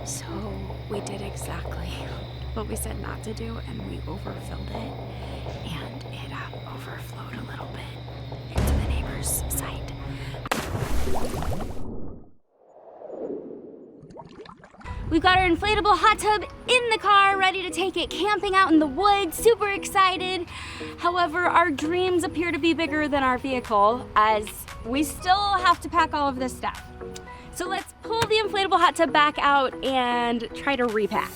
So we did exactly what we said not to do, and we overfilled it, and it overflowed a little bit into the neighbor's site. We've got our inflatable hot tub in the car, ready to take it camping out in the woods, super excited. However, our dreams appear to be bigger than our vehicle, as we still have to pack all of this stuff. So let's pull the inflatable hot tub back out and try to repack.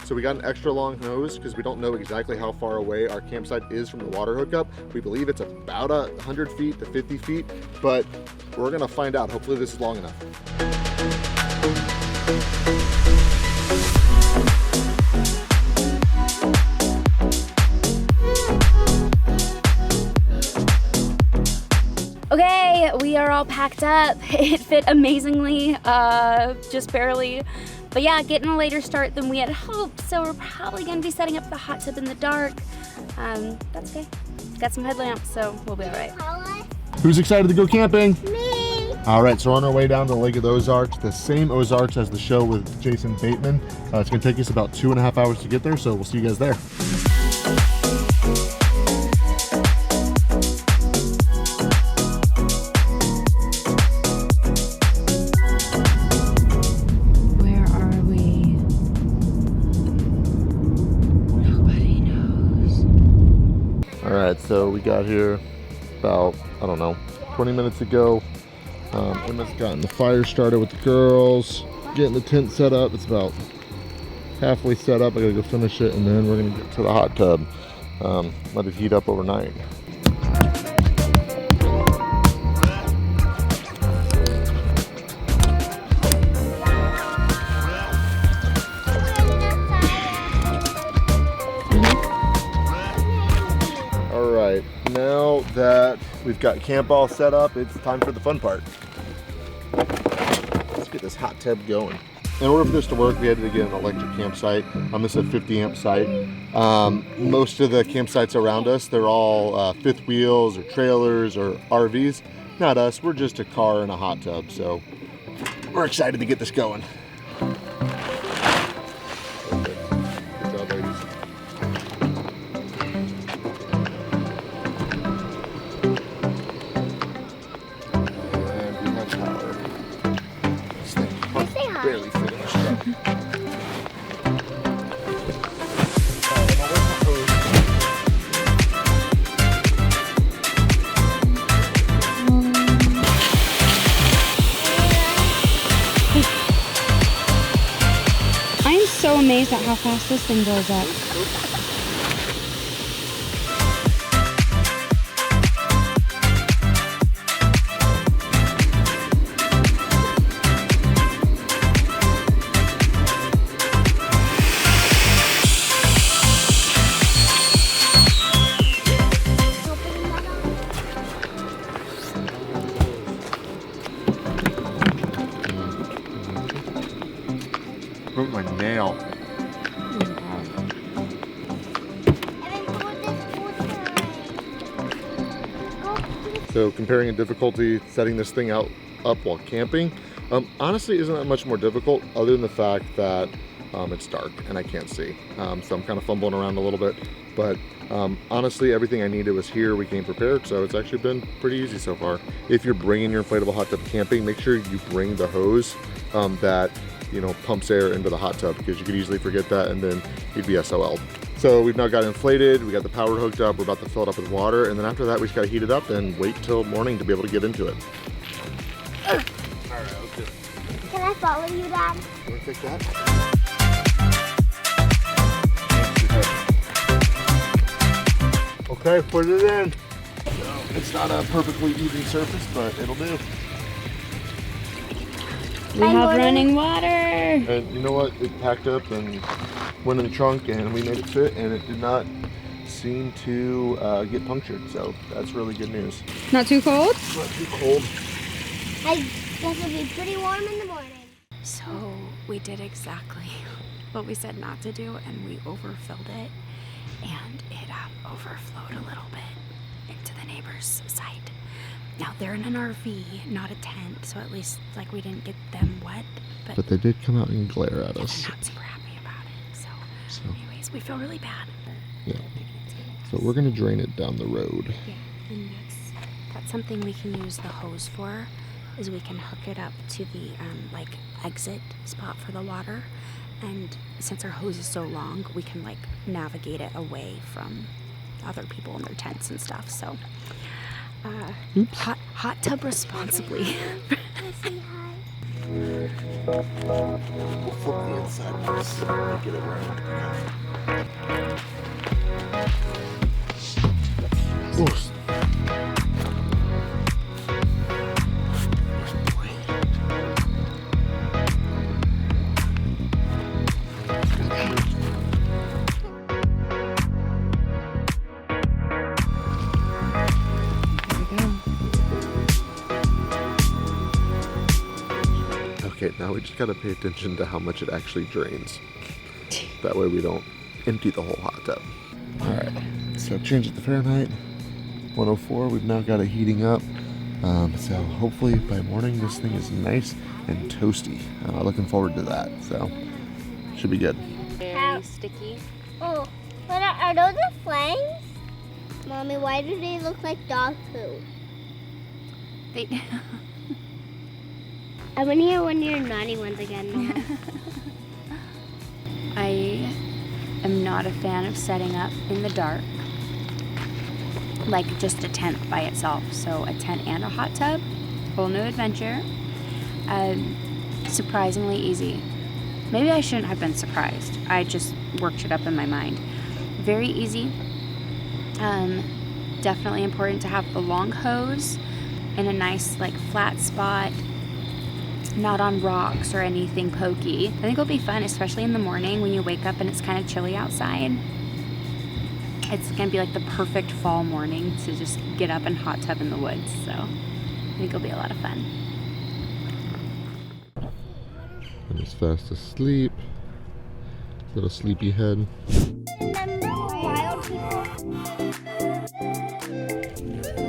So we got an extra long hose because we don't know exactly how far away our campsite is from the water hookup. We believe it's about 100 feet to 50 feet, but we're gonna find out. Hopefully this is long enough. Okay, we are all packed up. It fit amazingly, just barely. But yeah, getting a later start than we had hoped, so we're probably gonna be setting up the hot tub in the dark. That's okay. Got some headlamps, so we'll be all right. Who's excited to go camping? Me! All right, so we're on our way down to the Lake of the Ozarks, the same Ozarks as the show with Jason Bateman. It's gonna take us about 2.5 hours to get there, so we'll see you guys there. So we got here about, I don't know, 20 minutes ago. Emma's gotten the fire started with the girls, getting the tent set up. It's about halfway set up. I gotta go finish it, and then we're gonna get to the hot tub, let it heat up overnight. Now that we've got camp all set up, it's time for the fun part. Let's get this hot tub going. In order for this to work, we had to get an electric campsite. This is a 50 amp site. Most of the campsites around us, they're all fifth wheels or trailers or RVs. Not us, we're just a car and a hot tub. So we're excited to get this going. Good job, ladies. Barely fit in the truck. I'm so amazed at how fast this thing goes up. Broke my nail. So comparing in difficulty, setting this thing up while camping, honestly isn't that much more difficult other than the fact that it's dark and I can't see. So I'm kind of fumbling around a little bit, but honestly everything I needed was here. We came prepared, so it's actually been pretty easy so far. If you're bringing your inflatable hot tub camping, make sure you bring the hose that pumps air into the hot tub, because you could easily forget that and then you'd be SOL. So we've now got it inflated, we got the power hooked up, we're about to fill it up with water, and then after that we just gotta heat it up and wait till morning to be able to get into it. All right, let's do it. Can I follow you, Dad? You wanna take that? Okay, put it in. It's not a perfectly even surface, but it'll do. We have running water. And you know what? It packed up and went in the trunk, and we made it fit, and it did not seem to get punctured. So that's really good news. Not too cold? Not too cold. I guess it'll be pretty warm in the morning. So we did exactly what we said not to do, and we overfilled it, and it overflowed a little bit into the neighbor's site. Now they're in an RV, not a tent, so at least like we didn't get them wet. But they did come out and glare at us. They're not super happy about it. So anyways, we feel really bad. Yeah. So we're gonna drain it down the road. Yeah, and that's something we can use the hose for, is we can hook it up to the like exit spot for the water, and since our hose is so long, we can like navigate it away from other people in their tents and stuff. So hot tub responsibly. We'll flip the inside once and get it around. Oops. Okay, now we just gotta pay attention to how much it actually drains. That way we don't empty the whole hot tub. All right, so change it to Fahrenheit, 104. We've now got it heating up. So hopefully by morning this thing is nice and toasty. Looking forward to that. So should be good. Very sticky. Oh, but are those the flames? Mommy, why do they look like dog poo? They. I want to hear one of your naughty ones again, Mom. I am not a fan of setting up in the dark, like just a tent by itself. So a tent and a hot tub, whole new adventure. Surprisingly easy. Maybe I shouldn't have been surprised. I just worked it up in my mind. Very easy. Definitely important to have the long hose in a nice like flat spot, not on rocks or anything pokey. I think it'll be fun, especially in the morning when you wake up and it's kind of chilly outside. It's gonna be like the perfect fall morning to just get up and hot tub in the woods. So I think it'll be a lot of fun. And he's fast asleep. Little sleepy head. Remember wild people?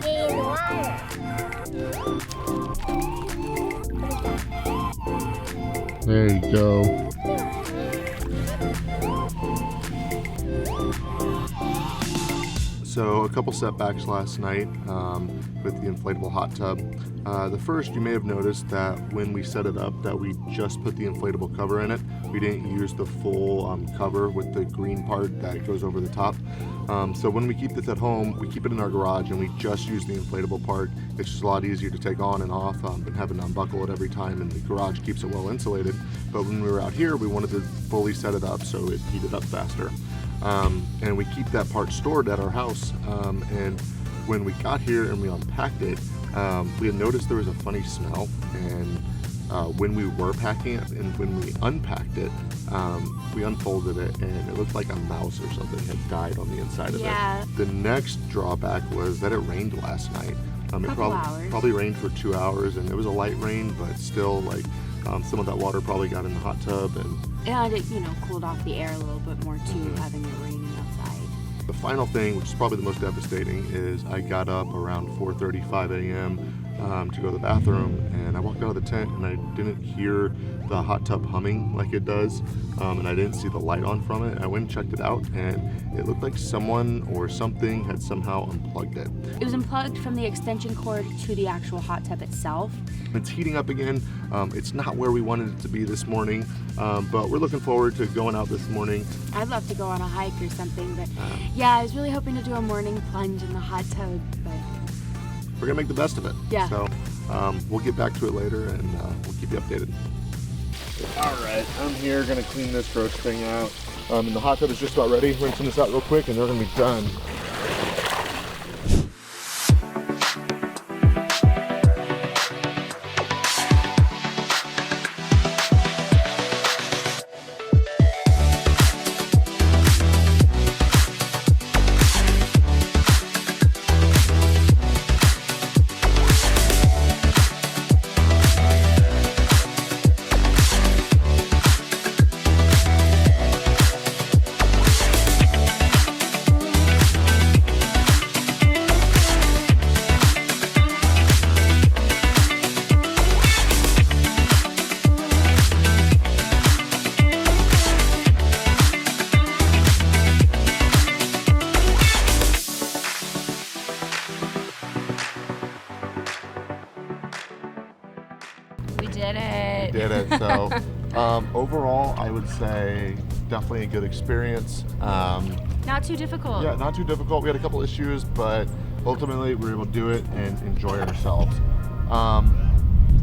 In water. There you go. So a couple setbacks last night with the inflatable hot tub. The first, you may have noticed that when we set it up that we just put the inflatable cover in it. We didn't use the full cover with the green part that goes over the top. So when we keep this at home, we keep it in our garage and we just use the inflatable part. It's just a lot easier to take on and off than having to unbuckle it every time, and the garage keeps it well insulated. But when we were out here, we wanted to fully set it up so it heated up faster. And we keep that part stored at our house. And when we got here and we unpacked it, we had noticed there was a funny smell. And when we were packing it and when we unpacked it, we unfolded it and it looked like a mouse or something had died on the inside of it. The next drawback was that it rained last night. It probably rained for 2 hours, and it was a light rain, but still, like, some of that water probably got in the hot tub, and it cooled off the air a little bit more too, having it raining outside. The final thing, which is probably the most devastating, is I got up around 4:35 a.m. To go to the bathroom, and I walked out of the tent and I didn't hear the hot tub humming like it does, and I didn't see the light on from it. I went and checked it out, and it looked like someone or something had somehow unplugged it. It was unplugged from the extension cord to the actual hot tub itself. It's heating up again. It's not where we wanted it to be this morning, but we're looking forward to going out this morning. I'd love to go on a hike or something, but yeah, I was really hoping to do a morning plunge in the hot tub, but we're gonna make the best of it. Yeah. So we'll get back to it later, and we'll keep you updated. All right, I'm here gonna clean this gross thing out. And the hot tub is just about ready. Rinsing this out real quick, and they're gonna be done. did it. We did it. So overall, I would say definitely a good experience. Not too difficult. Yeah, not too difficult. We had a couple issues, but ultimately we were able to do it and enjoy ourselves.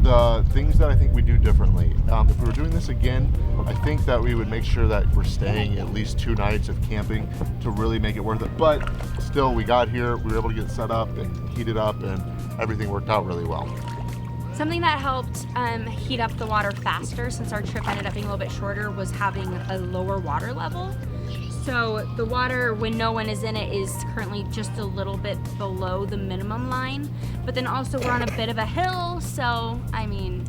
The things that I think we do differently, if we were doing this again, I think that we would make sure that we're staying at least 2 nights of camping to really make it worth it. But still, we got here, we were able to get set up and heated up, and everything worked out really well. Something that helped heat up the water faster, since our trip ended up being a little bit shorter, was having a lower water level. So the water, when no one is in it, is currently just a little bit below the minimum line. But then also we're on a bit of a hill, so I mean,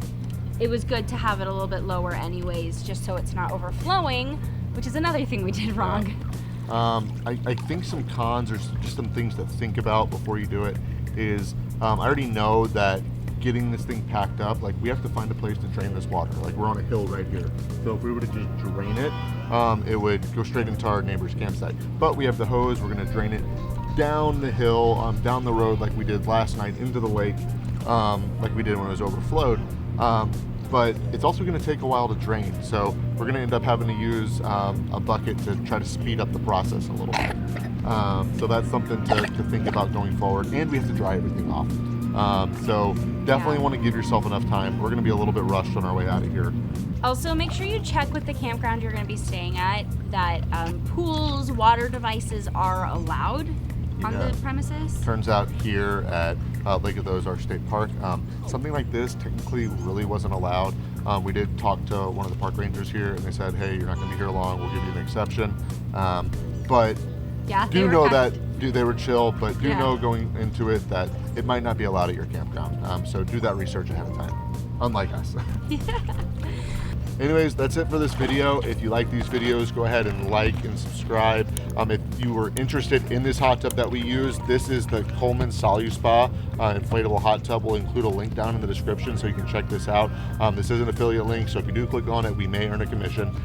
it was good to have it a little bit lower anyways, just so it's not overflowing, which is another thing we did wrong. I think some cons, or just some things to think about before you do it, is I already know that getting this thing packed up, like we have to find a place to drain this water. Like we're on a hill right here. So if we were to just drain it, it would go straight into our neighbor's campsite. But we have the hose, we're gonna drain it down the hill, down the road like we did last night into the lake, like we did when it was overflowed. But it's also gonna take a while to drain. So we're gonna end up having to use a bucket to try to speed up the process a little bit. So that's something to think about going forward. And we have to dry everything off. So definitely want to give yourself enough time. We're going to be a little bit rushed on our way out of here. Also, make sure you check with the campground you're going to be staying at that pools, water devices are allowed on the premises. Turns out here at Lake of the Ozarks State Park, something like this technically really wasn't allowed. We did talk to one of the park rangers here, and they said, hey, you're not going to be here long. We'll give you an exception. But yeah, do know that they were chill, but do know going into it that it might not be allowed at your campground. So do that research ahead of time, unlike us. Anyways, that's it for this video. If you like these videos, go ahead and like and subscribe. If you were interested in this hot tub that we use, this is the Coleman Saluspa inflatable hot tub. We'll include a link down in the description so you can check this out. This is an affiliate link, so if you do click on it, we may earn a commission.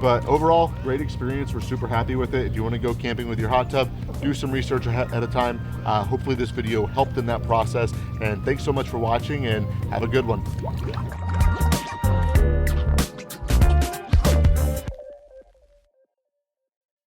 But overall, great experience. We're super happy with it. If you want to go camping with your hot tub, do some research ahead of time. Hopefully this video helped in that process. And thanks so much for watching, and have a good one.